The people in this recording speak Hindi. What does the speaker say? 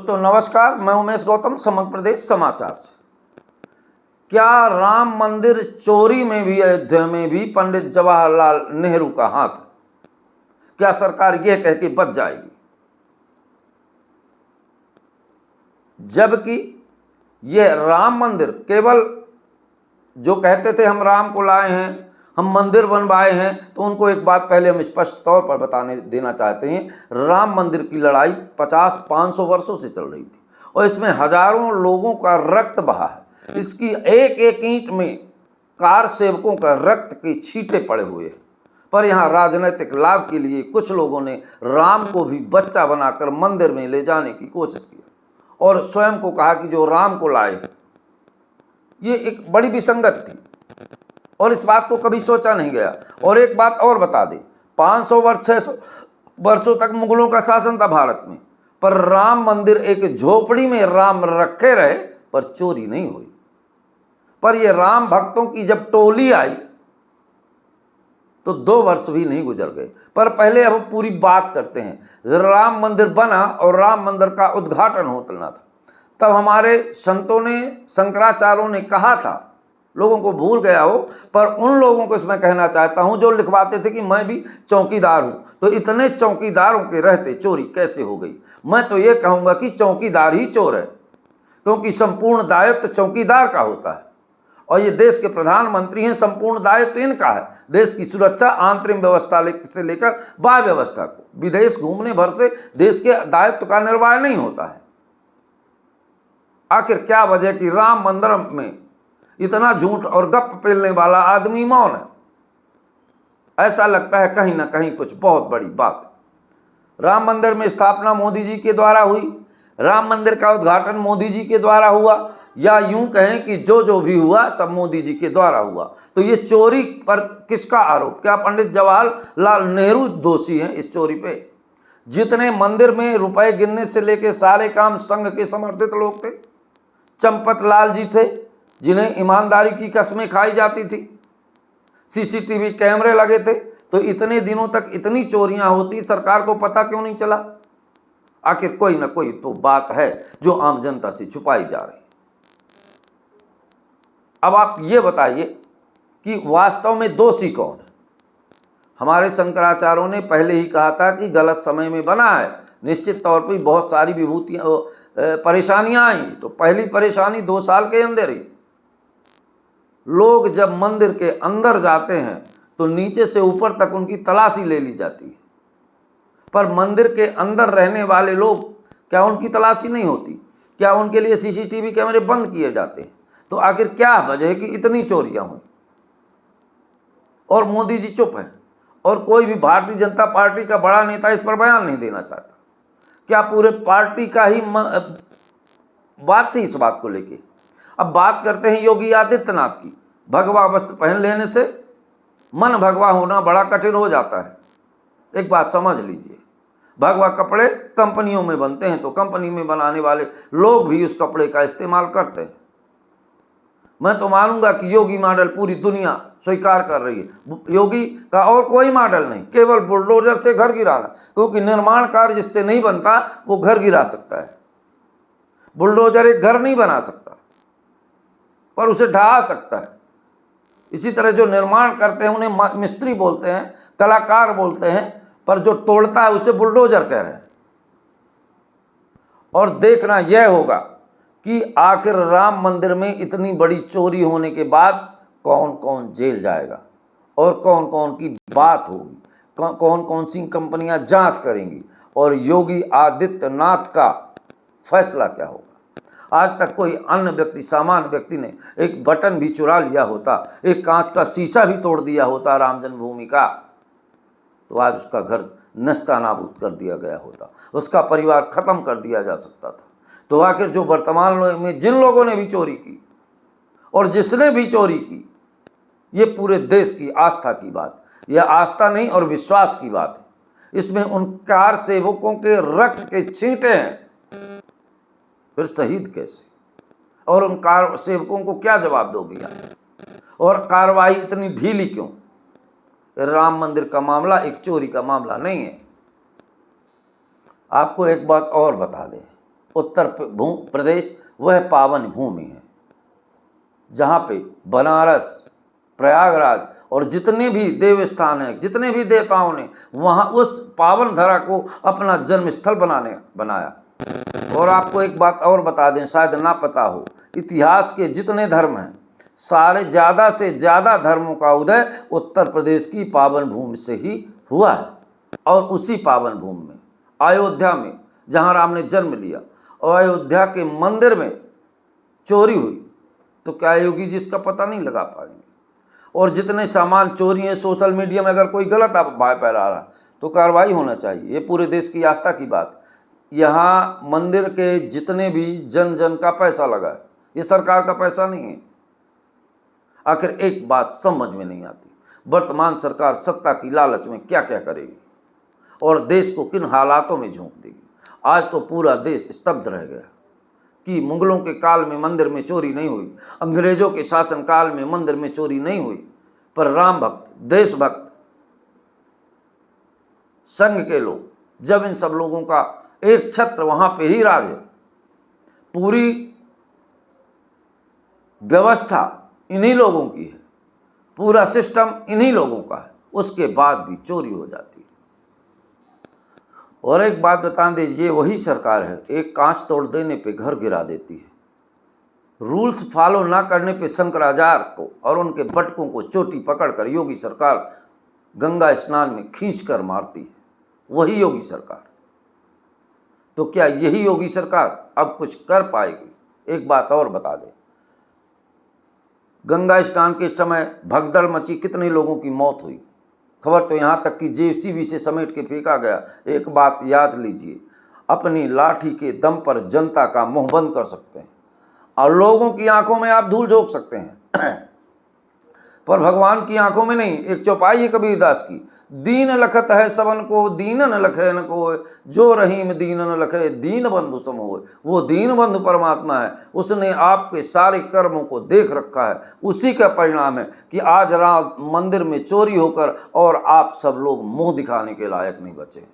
दोस्तों नमस्कार, मैं उमेश गौतम, समग्र प्रदेश समाचार से। क्या राम मंदिर चोरी में भी, अयोध्या में भी पंडित जवाहरलाल नेहरू का हाथ है? क्या सरकार यह कह के बच जाएगी? जबकि यह राम मंदिर केवल जो कहते थे हम राम को लाए हैं, हम मंदिर बनवाए हैं, तो उनको एक बात पहले हम स्पष्ट तौर पर बताने देना चाहते हैं। राम मंदिर की लड़ाई 50-500 वर्षों से चल रही थी और इसमें हजारों लोगों का रक्त बहा है। इसकी एक एक ईंट में कार सेवकों का रक्त के छींटे पड़े हुए हैं। पर यहाँ राजनीतिक लाभ के लिए कुछ लोगों ने राम को भी बच्चा बनाकर मंदिर में ले जाने की कोशिश की और स्वयं को कहा कि जो राम को लाए। ये एक बड़ी विसंगत थी और इस बात को कभी सोचा नहीं गया। और एक बात और बता दें, 500 वर्ष 600 वर्षों तक मुगलों का शासन था भारत में, पर राम मंदिर एक झोपड़ी में राम रखे रहे, पर चोरी नहीं हुई। पर ये राम भक्तों की जब टोली आई तो 2 वर्ष भी नहीं गुजर गए। पर पहले अब पूरी बात करते हैं। राम मंदिर बना और राम मंदिर का उद्घाटन होना था, तब हमारे संतों ने, शंकराचार्यों ने कहा था, लोगों को भूल गया हो, पर उन लोगों को इसमें कहना चाहता हूं जो लिखवाते थे कि मैं भी चौकीदार हूं, तो इतने चौकीदारों के रहते चोरी कैसे हो गई? मैं तो ये कहूंगा कि चौकीदार ही चोर है, क्योंकि संपूर्ण दायित्व चौकीदार का होता है और ये देश के प्रधानमंत्री हैं। संपूर्ण दायित्व इनका है, देश की सुरक्षा, आंतरिक व्यवस्था से लेकर बाह्य व्यवस्था को। विदेश घूमने भर से देश के दायित्व का निर्वाह नहीं होता है। आखिर क्या वजह कि राम मंदिर में इतना झूठ और गप पेलने वाला आदमी मौन है? ऐसा लगता है कहीं ना कहीं कुछ बहुत बड़ी बात है। राम मंदिर में स्थापना मोदी जी के द्वारा हुई, राम मंदिर का उद्घाटन मोदी जी के द्वारा हुआ, या यूं कहें कि जो भी हुआ सब मोदी जी के द्वारा हुआ। तो ये चोरी पर किसका आरोप? क्या पंडित जवाहरलाल नेहरू दोषी हैं इस चोरी पे? जितने मंदिर में रुपए गिनने से लेकर सारे काम संघ के समर्थित लोग थे। चंपत लाल जी थे जिन्हें ईमानदारी की कसमें खाई जाती थी। सीसीटीवी कैमरे लगे थे, तो इतने दिनों तक इतनी चोरियां होती, सरकार को पता क्यों नहीं चला? आखिर कोई ना कोई तो बात है जो आम जनता से छुपाई जा रही। अब आप ये बताइए कि वास्तव में दोषी कौन है? हमारे शंकराचार्यों ने पहले ही कहा था कि गलत समय में बना है, निश्चित तौर पर बहुत सारी विभूतियां परेशानियां आएंगी। तो पहली परेशानी 2 साल के अंदर ही, लोग जब मंदिर के अंदर जाते हैं तो नीचे से ऊपर तक उनकी तलाशी ले ली जाती है, पर मंदिर के अंदर रहने वाले लोग, क्या उनकी तलाशी नहीं होती? क्या उनके लिए सीसीटीवी कैमरे बंद किए जाते हैं? तो आखिर क्या वजह है कि इतनी चोरियां हुई और मोदी जी चुप हैं और कोई भी भारतीय जनता पार्टी का बड़ा नेता इस पर बयान नहीं देना चाहता? क्या पूरे पार्टी का ही बात थी इस बात को लेके? अब बात करते हैं योगी आदित्यनाथ की। भगवा वस्त्र पहन लेने से मन भगवा होना बड़ा कठिन हो जाता है। एक बात समझ लीजिए, भगवा कपड़े कंपनियों में बनते हैं, तो कंपनी में बनाने वाले लोग भी उस कपड़े का इस्तेमाल करते हैं। मैं तो मानूंगा कि योगी मॉडल पूरी दुनिया स्वीकार कर रही है। योगी का और कोई मॉडल नहीं, केवल बुलडोजर से घर गिराना, क्योंकि निर्माण कार्य जिससे नहीं बनता वो घर गिरा सकता है। बुलडोजर एक घर नहीं बना सकता, पर उसे ढहा सकता है। इसी तरह जो निर्माण करते हैं उन्हें मिस्त्री बोलते हैं, कलाकार बोलते हैं, पर जो तोड़ता है उसे बुलडोजर कह रहे हैं। और देखना यह होगा कि आखिर राम मंदिर में इतनी बड़ी चोरी होने के बाद कौन कौन जेल जाएगा और कौन कौन की बात होगी, कौन कौन सी कंपनियां जांच करेंगी और योगी आदित्यनाथ का फैसला क्या होगा। आज तक कोई अन्य व्यक्ति, सामान्य व्यक्ति ने एक बटन भी चुरा लिया होता, एक कांच का शीशा भी तोड़ दिया होता राम जन्मभूमि का, तो आज उसका घर नस्तानाबूद कर दिया गया होता, उसका परिवार खत्म कर दिया जा सकता था। तो आखिर जो वर्तमान में जिन लोगों ने भी चोरी की और जिसने भी चोरी की, ये पूरे देश की आस्था की बात, यह आस्था नहीं और विश्वास की बात है। इसमें उन कार सेवकों के रक्त के छींटे हैं, फिर शहीद कैसे? और उन कार सेवकों को क्या जवाब दोगे यार? और कार्रवाई इतनी ढीली क्यों? राम मंदिर का मामला एक चोरी का मामला नहीं है। आपको एक बात और बता दें, उत्तर प्रदेश वह पावन भूमि है जहाँ पे बनारस, प्रयागराज और जितने भी देव स्थान हैं, जितने भी देवताओं ने वहाँ उस पावन धरा को अपना जन्म स्थल बनाया। और आपको एक बात और बता दें, शायद ना पता हो, इतिहास के जितने धर्म हैं सारे ज़्यादा से ज़्यादा धर्मों का उदय उत्तर प्रदेश की पावन भूमि से ही हुआ है। और उसी पावन भूमि में अयोध्या में जहाँ राम ने जन्म लिया, और अयोध्या के मंदिर में चोरी हुई तो क्या योगी जी इसका पता नहीं लगा पाएंगे? और जितने सामान चोरी हैं, सोशल मीडिया में अगर कोई गलत आप बाय फैला रहा तो कार्रवाई होना चाहिए। ये पूरे देश की आस्था की बात। यहाँ मंदिर के जितने भी जन जन का पैसा लगा है, ये सरकार का पैसा नहीं है। आखिर एक बात समझ में नहीं आती, वर्तमान सरकार सत्ता की लालच में क्या क्या करेगी और देश को किन हालातों में झोंक देगी। आज तो पूरा देश स्तब्ध रह गया कि मुगलों के काल में मंदिर में चोरी नहीं हुई, अंग्रेजों के शासन काल में मंदिर में चोरी नहीं हुई, पर राम भक्त, देशभक्त, संघ के लोग, जब इन सब लोगों का एक छत्र वहां पे ही राज है, पूरी व्यवस्था इन्हीं लोगों की है, पूरा सिस्टम इन्हीं लोगों का है, उसके बाद भी चोरी हो जाती है। और एक बात बता दें, ये वही सरकार है एक कांच तोड़ देने पे घर गिरा देती है। रूल्स फॉलो ना करने पे शंकराचार्य को और उनके बटकों को चोटी पकड़कर योगी सरकार गंगा स्नान में खींचकर मारती है, वही योगी सरकार। तो क्या यही योगी सरकार अब कुछ कर पाएगी? एक बात और बता दें, गंगा स्नान के समय भगदड़ मची, कितने लोगों की मौत हुई, खबर तो यहाँ तक कि जेसीबी से समेट के फेंका गया। एक बात याद लीजिए, अपनी लाठी के दम पर जनता का मुंह बंद कर सकते हैं और लोगों की आंखों में आप धूल झोंक सकते हैं पर भगवान की आंखों में नहीं। एक चौपाई है कबीरदास की, दीन लखत है सबन को दीनन लखे न को, जो रहीम दीनन लखे दीन बंधु सम होए। वो दीन बंधु परमात्मा है, उसने आपके सारे कर्मों को देख रखा है। उसी का परिणाम है कि आज राम मंदिर में चोरी होकर और आप सब लोग मुंह दिखाने के लायक नहीं बचे।